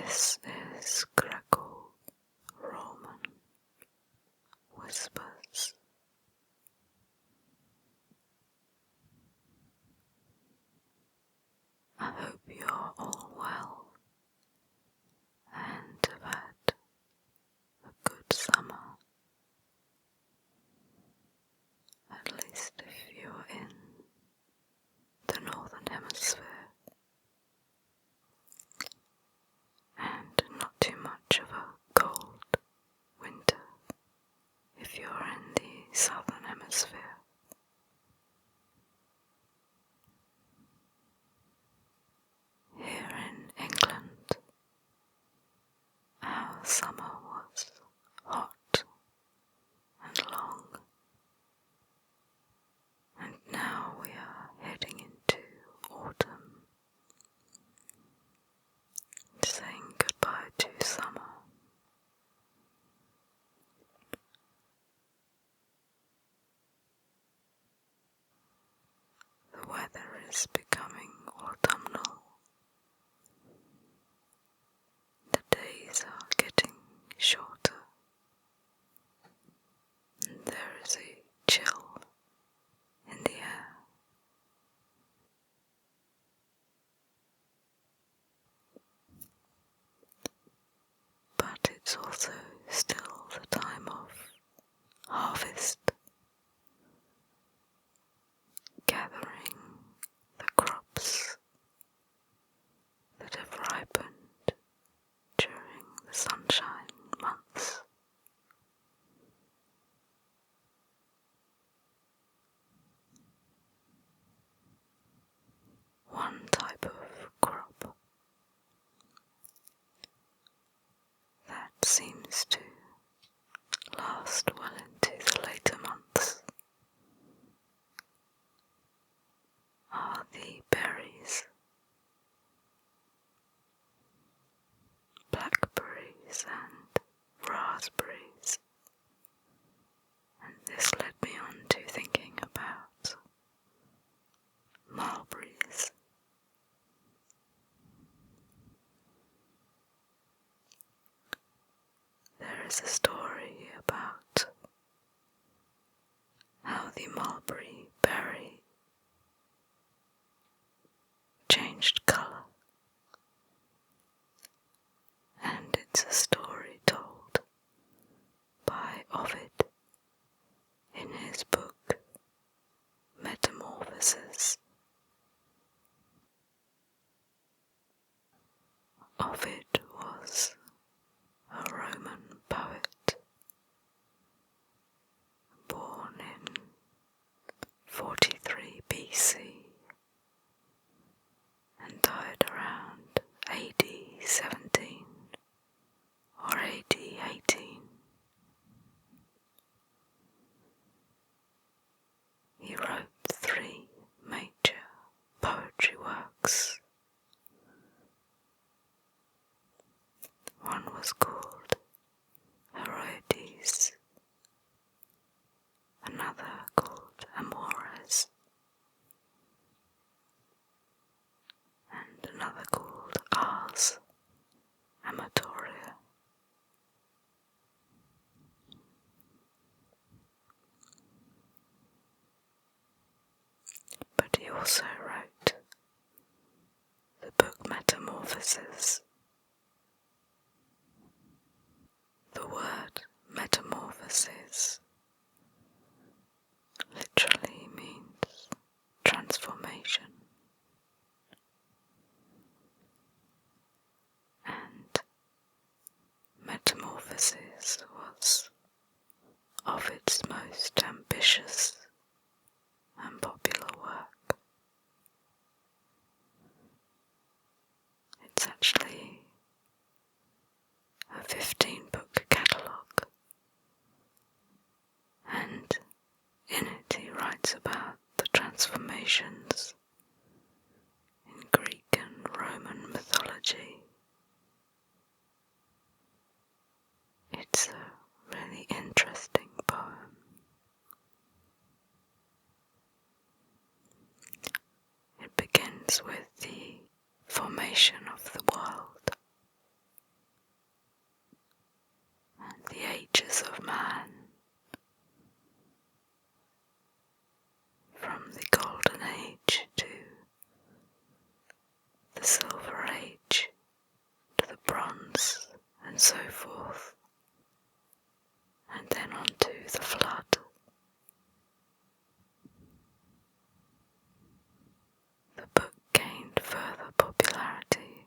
This is Greco-Roman Whispers. I hope you're all well and have had a good summer, at least if you're in the Northern Hemisphere, and not too much of a cold winter if you're in the Southern Hemisphere. Here in England, our summer was hot and long, and now we are heading into autumn, saying goodbye to summer. The weather is becoming autumnal. The days are getting shorter, and there is a chill in the air. But it's also still the time of harvest, gathering the crops that have ripened during the sunshine months. One type of crop that seems to last well into the later months are the berries, blackberries and raspberries, and this led me on to thinking about mulberries. There is a story about how the mulberry berry changed colour, and it's a story told by Ovid in his book Metamorphoses. Ovid was a Roman poet born in 43 BC and died around AD 17 or AD 18. He wrote 3 major poetry works. One was called Heroides, another called Amores, and another called Ars Amatoria. But he also wrote the book Metamorphoses. The word metamorphosis literally means transformation, and Metamorphoses was Ovid's most ambitious and popular work. It's actually a 15-book catalogue, and in it he writes about the transformations in Greek and Roman mythology. It's a really interesting poem. It begins with the formation of the world, Silver Age to the Bronze and so forth, and then on to the Flood. The book gained further popularity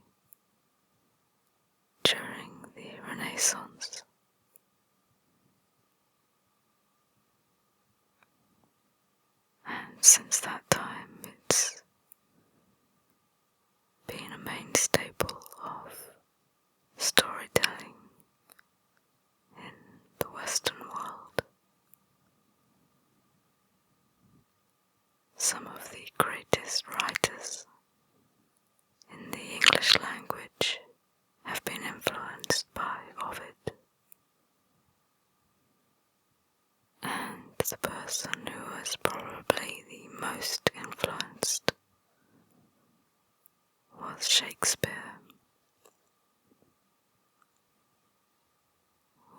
during the Renaissance. And since that time it's been a main staple of storytelling in the Western world. Some of the greatest writers in the English language have been influenced by Ovid, and the person who was probably the most influenced was Shakespeare.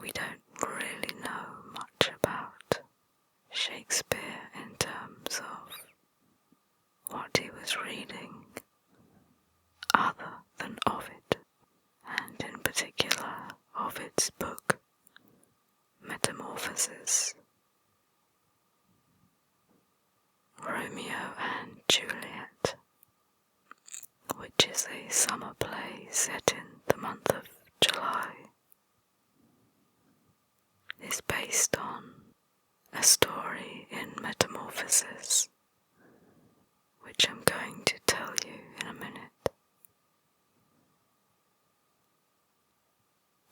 We don't really know much about Shakespeare in terms of what he was reading other than Ovid, and in particular Ovid's book Metamorphoses. Romeo and Juliet, which is a summer play set in the month of July, is based on a story in Metamorphoses, which I'm going to tell you in a minute.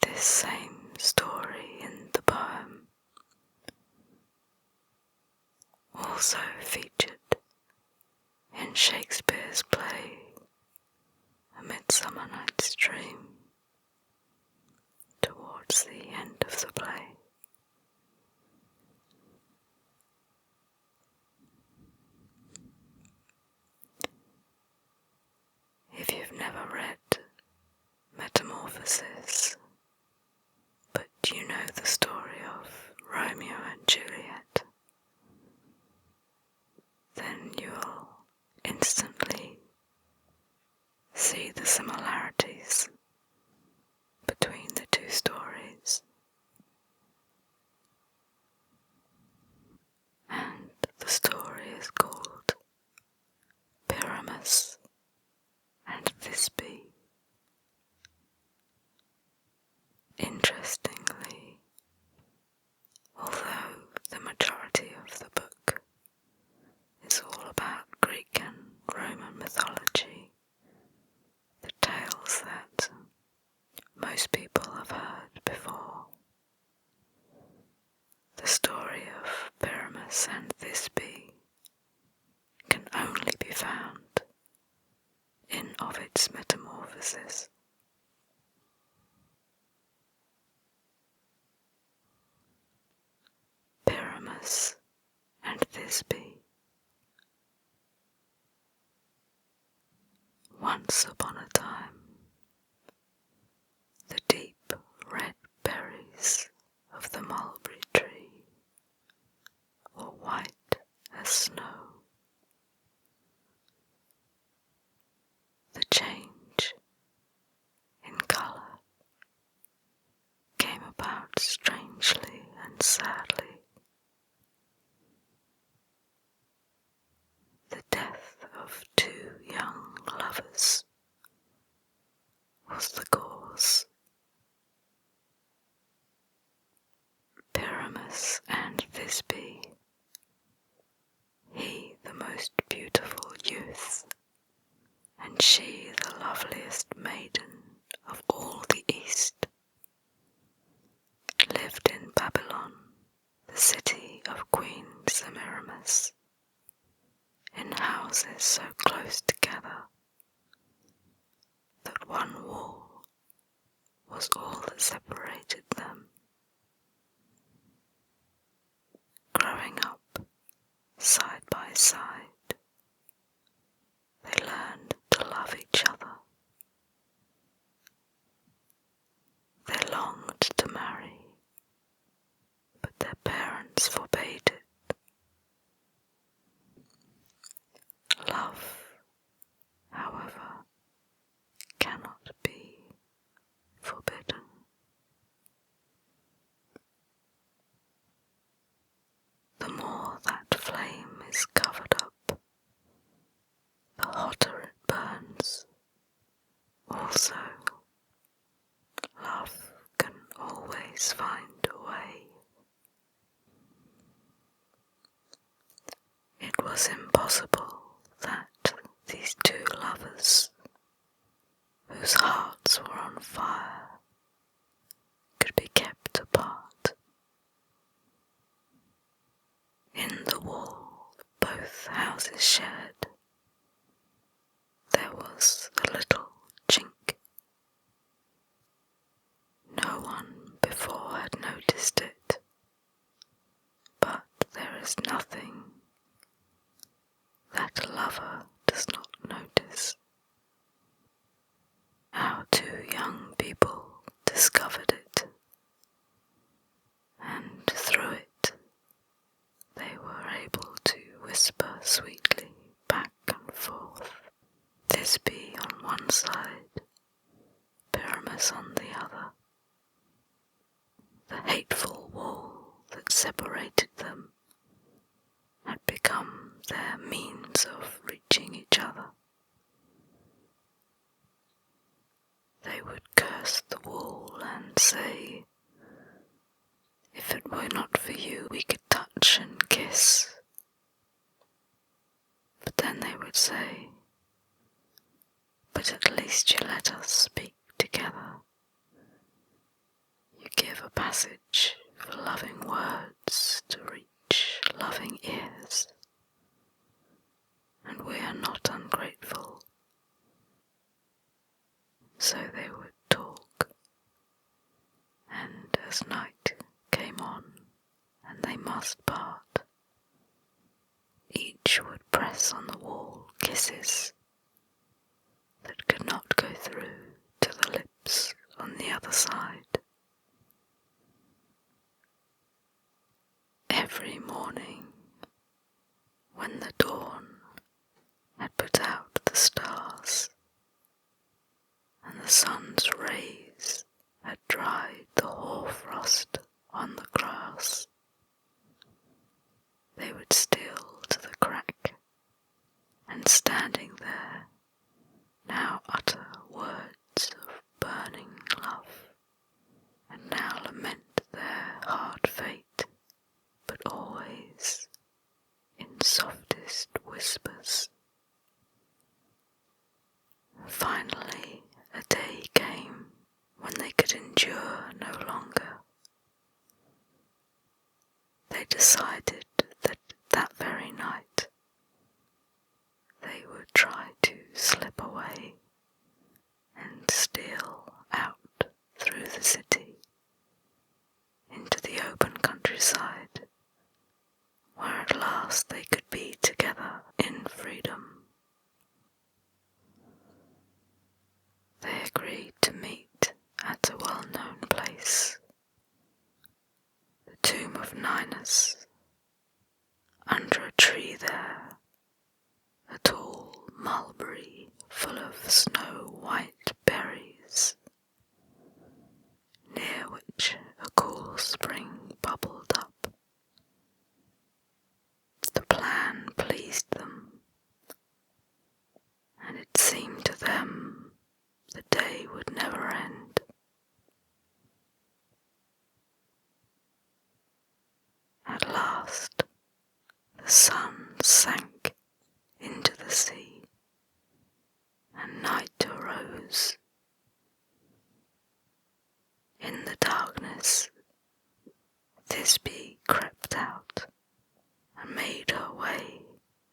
This same story in the poem also featured in Shakespeare's play A Midsummer Night's Dream towards the end of the play. If you've never read Metamorphoses, but you know the story of Romeo and Juliet, then you'll instantly see the similarities between the two stories. And the story is called Pyramus and Thisbe. Interestingly, although the majority of the book is all about Greek and Roman mythology, the tales that most people have heard before, the story of Pyramus and Thisbe can only be found in Ovid's Metamorphoses. Pyramus and Thisbe. Once upon a time, the deep red berries of the mulberry tree were white as snow. The change in colour came about strangely and sadly. The death of two young lovers was the cause. Pyramus and Thisbe, he the most beautiful youth, and she the loveliest maiden of all the East, lived in Babylon, the city of Queen Semiramis, in houses so close together that one wall was all that separated them. Growing up side by side, they learned to love each other. They longed to marry, but their parents forbade it. Love, however, always find a way. It was impossible that these two lovers, whose hearts were on fire, could be kept apart. In the wall both houses shared, there was a little chink. No one before had noticed it, but there is nothing that a lover does not notice. Our two young people discovered it, and through it they were able to whisper sweetly back and forth, Thisbe on one side, Pyramus on the other. The hateful wall that separated them had become their means of reaching each other. They would curse the wall and say, if it were not for you we could touch and kiss. But then they would say, but at least you let us speak together. You give a passage for loving words to reach loving ears, and we are not ungrateful. So they would talk, and as night came on and they must part, each would press on the wall kisses that could not go through to the lips on the other side. Every morning, when the dawn had put out the stars, and the sun's rays had dried the hoarfrost on the grass, they would steal to the crack, and standing there, now utter words of burning love, and now lament their hard fate, but always in softest whispers. Finally, a day came when they could endure no longer. They decided that that very night they would try to slip away and steal out through the city into the open countryside, where at last they could be together in freedom. They agreed to meet at a well-known place, the tomb of Ninus. Under a tree there, a tall mulberry full of snow-white berries, near which a cool spring bubbled up. The plan pleased them, and it seemed to them the day would never end. At last, the sun sank into the sea, and night arose. In the darkness, Thisbe crept out and made her way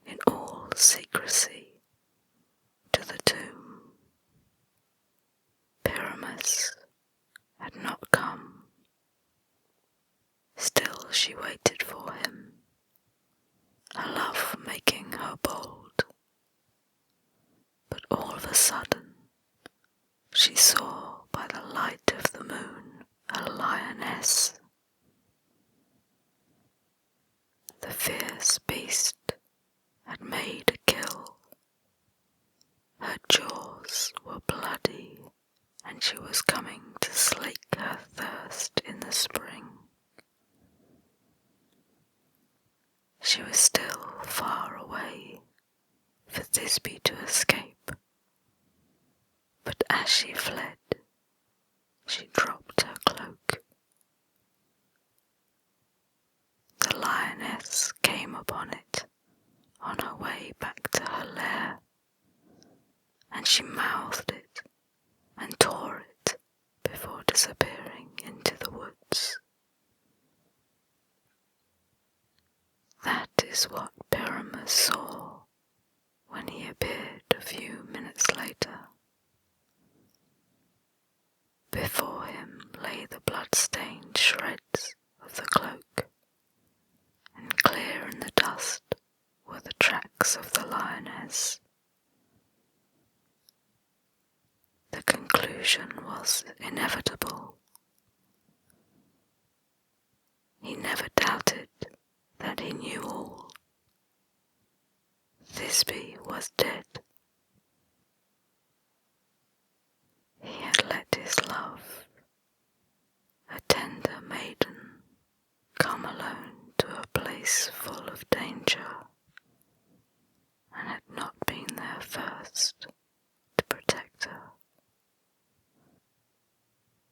in all secrecy to the tomb. Pyramus had not come. Still she waited for him, her love making her bold. But all of a sudden, she saw by the light of the moon a lioness. The fierce beast had made a kill. Her jaws were bloody, and she was coming to slake her thirst in the spring. She was still far away for Thisbe to escape, but as she fled, she dropped her cloak the lioness came upon it on her way back to her lair, and she mouthed it and tore it before disappearing into the woods. That is what Pyramus saw when he appeared a few minutes later. Before him lay the blood-stained shreds of the cloak, and clear in the dust were the tracks of the lioness. The conclusion was inevitable. He never doubted that he knew all. Thisbe was dead. He had let his love, a tender maiden, come alone to a place full of danger, and had not been there first to protect her.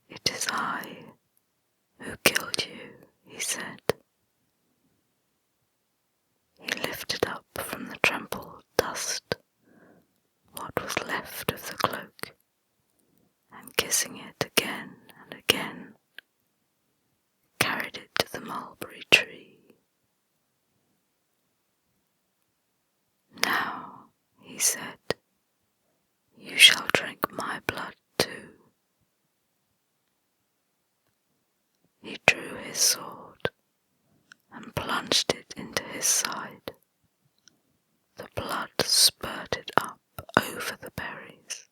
"It is I who killed you," he said. He lifted up from the trampled dust what was left of the cloak, and kissing it again and again, carried it to the mulberry tree. "Now," he said, "you shall drink my blood too." He drew his sword and plunged it into his side. The blood spurted up over the berries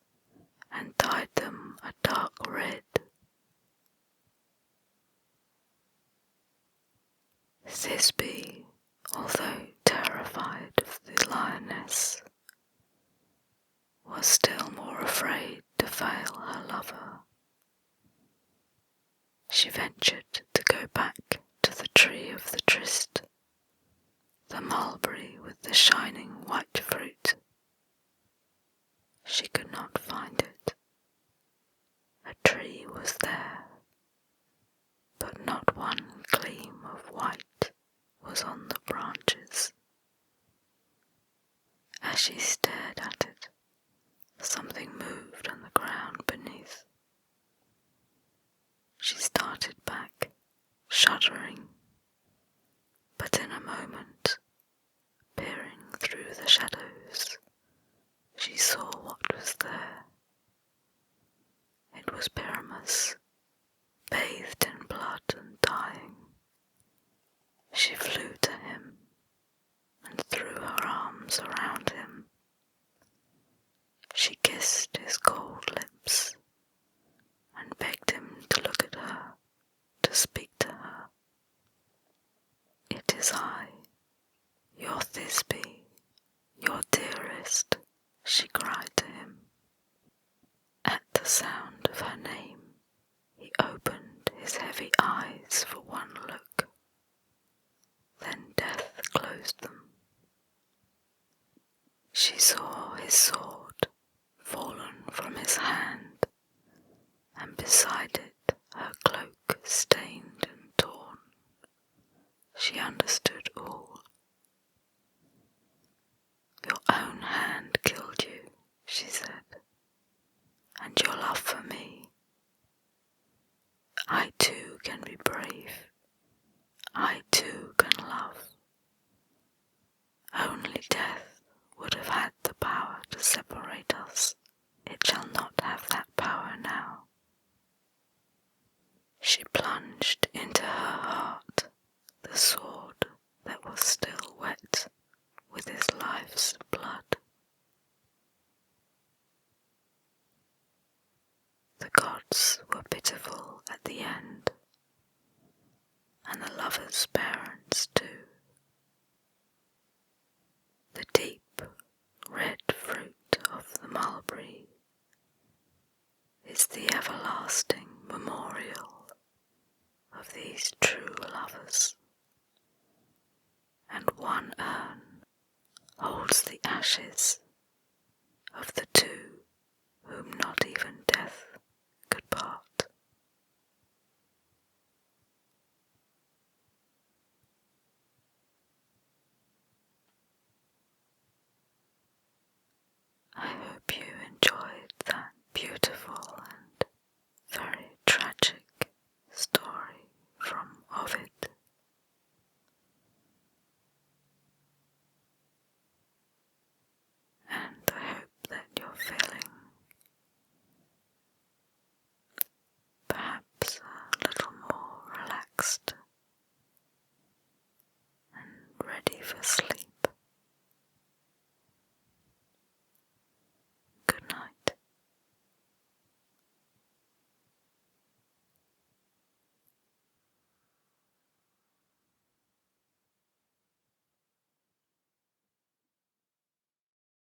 and dyed them a dark red. Thisbe, although terrified of the lioness, was still more afraid to fail her lover. She ventured to go back to the tree of the tryst, the mulberry with the shining white fruit. She could not find it. A tree was there, but not one gleam of white was on the branches. As she stared at it, something moved on the ground beneath. She started back, shuddering, but in a moment, peering through the shadows, she saw what was there. It was Pyramus, bathed in blood and dying. She flew to him and threw her arms around him. She kissed his cold lips and begged him to look at her, to speak to her. "It is I, your Thisbe, your dearest," she cried to him. At the sound of her name, he opened his heavy eyes for one look. Then death closed them. She saw his sword fallen from his hand, and beside it her cloak stained and torn. She understood all. "Your own hand killed you," she said, "and your love for me. I too can be brave. I too can love. Only death would have had the power to separate us. It shall not have that power now." She plunged into her heart the sword that was still wet with his life's blood. The gods were pitiful at the end, and the lovers' parents too. The deep red fruit of the mulberry is the everlasting memorial of these true lovers, and one urn holds the ashes of the two